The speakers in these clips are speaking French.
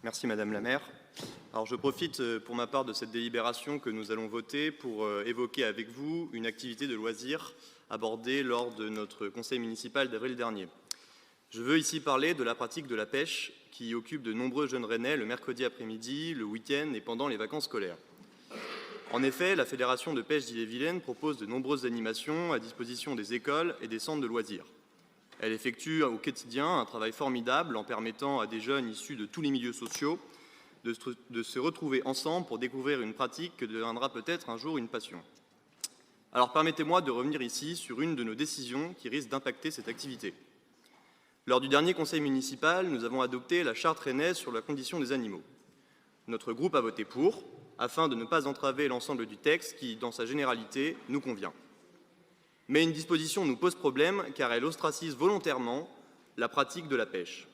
Merci Madame la maire. Alors je profite pour ma part de cette délibération que nous allons voter pour évoquer avec vous une activité de loisir abordée lors de notre conseil municipal d'avril dernier. Je veux ici parler de la pratique de la pêche qui occupe de nombreux jeunes rennais le mercredi après-midi, le week-end et pendant les vacances scolaires. En effet, la Fédération de pêche d'Ille-et-Vilaine propose de nombreuses animations à disposition des écoles et des centres de loisirs. Elle effectue au quotidien un travail formidable en permettant à des jeunes issus de tous les milieux sociaux de se retrouver ensemble pour découvrir une pratique que deviendra peut-être un jour une passion. Alors permettez-moi de revenir ici sur une de nos décisions qui risque d'impacter cette activité. Lors du dernier conseil municipal, nous avons adopté la charte rennaise sur la condition des animaux. Notre groupe a voté pour, afin de ne pas entraver l'ensemble du texte qui, dans sa généralité, nous convient. Mais une disposition nous pose problème car elle ostracise volontairement la pratique de la pêche.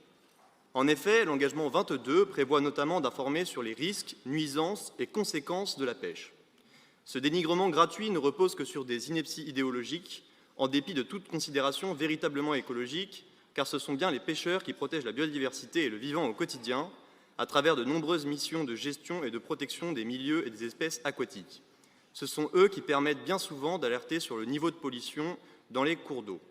En effet, l'engagement 22 prévoit notamment d'informer sur les risques, nuisances et conséquences de la pêche. Ce dénigrement gratuit ne repose que sur des inepties idéologiques, en dépit de toute considération véritablement écologique, car ce sont bien les pêcheurs qui protègent la biodiversité et le vivant au quotidien, à travers de nombreuses missions de gestion et de protection des milieux et des espèces aquatiques. Ce sont eux qui permettent bien souvent d'alerter sur le niveau de pollution dans les cours d'eau.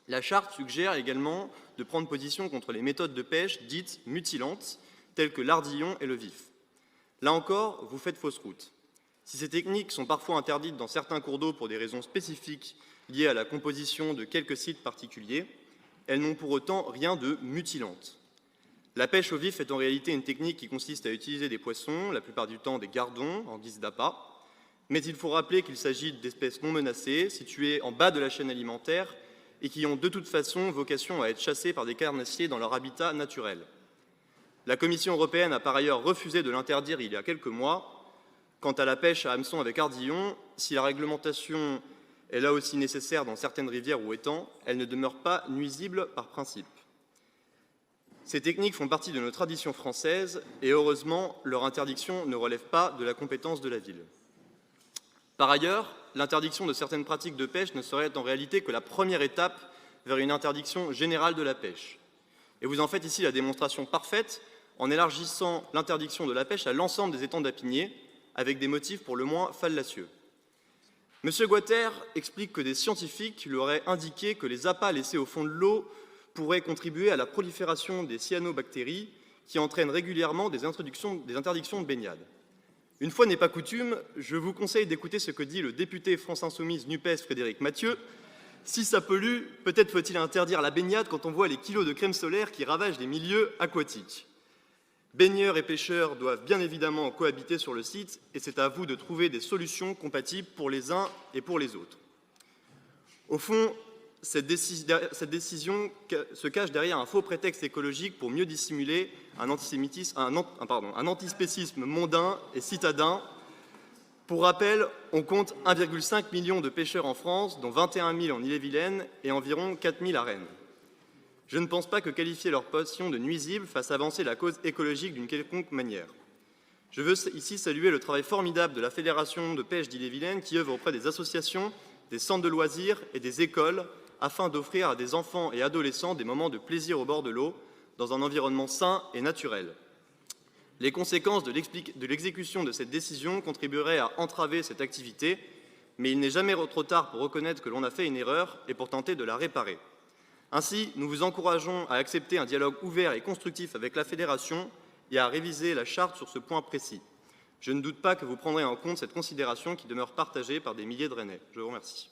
La charte suggère également de prendre position contre les méthodes de pêche dites mutilantes, telles que l'ardillon et le vif. Là encore, vous faites fausse route. Si ces techniques sont parfois interdites dans certains cours d'eau pour des raisons spécifiques liées à la composition de quelques sites particuliers, elles n'ont pour autant rien de mutilante. La pêche au vif est en réalité une technique qui consiste à utiliser des poissons, la plupart du temps des gardons, en guise d'appât, mais il faut rappeler qu'il s'agit d'espèces non menacées, situées en bas de la chaîne alimentaire et qui ont de toute façon vocation à être chassées par des carnassiers dans leur habitat naturel. La Commission européenne a par ailleurs refusé de l'interdire il y a quelques mois. Quant à la pêche à hameçon avec ardillon, si la réglementation est là aussi nécessaire dans certaines rivières ou étangs, elle ne demeure pas nuisible par principe. Ces techniques font partie de nos traditions françaises et heureusement, leur interdiction ne relève pas de la compétence de la ville. Par ailleurs, l'interdiction de certaines pratiques de pêche ne serait en réalité que la première étape vers une interdiction générale de la pêche. Et vous en faites ici la démonstration parfaite en élargissant l'interdiction de la pêche à l'ensemble des étangs d'Apigné, avec des motifs pour le moins fallacieux. M. Guater explique que des scientifiques lui auraient indiqué que les appâts laissés au fond de l'eau pourraient contribuer à la prolifération des cyanobactéries qui entraînent régulièrement des interdictions de baignade. Une fois n'est pas coutume, je vous conseille d'écouter ce que dit le député France Insoumise NUPES Frédéric Mathieu. Si ça pollue, peut-être faut-il interdire la baignade quand on voit les kilos de crème solaire qui ravagent les milieux aquatiques. Baigneurs et pêcheurs doivent bien évidemment cohabiter sur le site et c'est à vous de trouver des solutions compatibles pour les uns et pour les autres. Au fond, cette décision se cache derrière un faux prétexte écologique pour mieux dissimuler un antispécisme mondain et citadin. Pour rappel, on compte 1,5 million de pêcheurs en France, dont 21 000 en Ille-et-Vilaine et environ 4 000 à Rennes. Je ne pense pas que qualifier leur passion de nuisible fasse avancer la cause écologique d'une quelconque manière. Je veux ici saluer le travail formidable de la Fédération de pêche d'Ille-et-Vilaine qui œuvre auprès des associations, des centres de loisirs et des écoles afin d'offrir à des enfants et adolescents des moments de plaisir au bord de l'eau, dans un environnement sain et naturel. Les conséquences de l'exécution de cette décision contribueraient à entraver cette activité, mais il n'est jamais trop tard pour reconnaître que l'on a fait une erreur et pour tenter de la réparer. Ainsi, nous vous encourageons à accepter un dialogue ouvert et constructif avec la Fédération et à réviser la charte sur ce point précis. Je ne doute pas que vous prendrez en compte cette considération qui demeure partagée par des milliers de Rennais. Je vous remercie.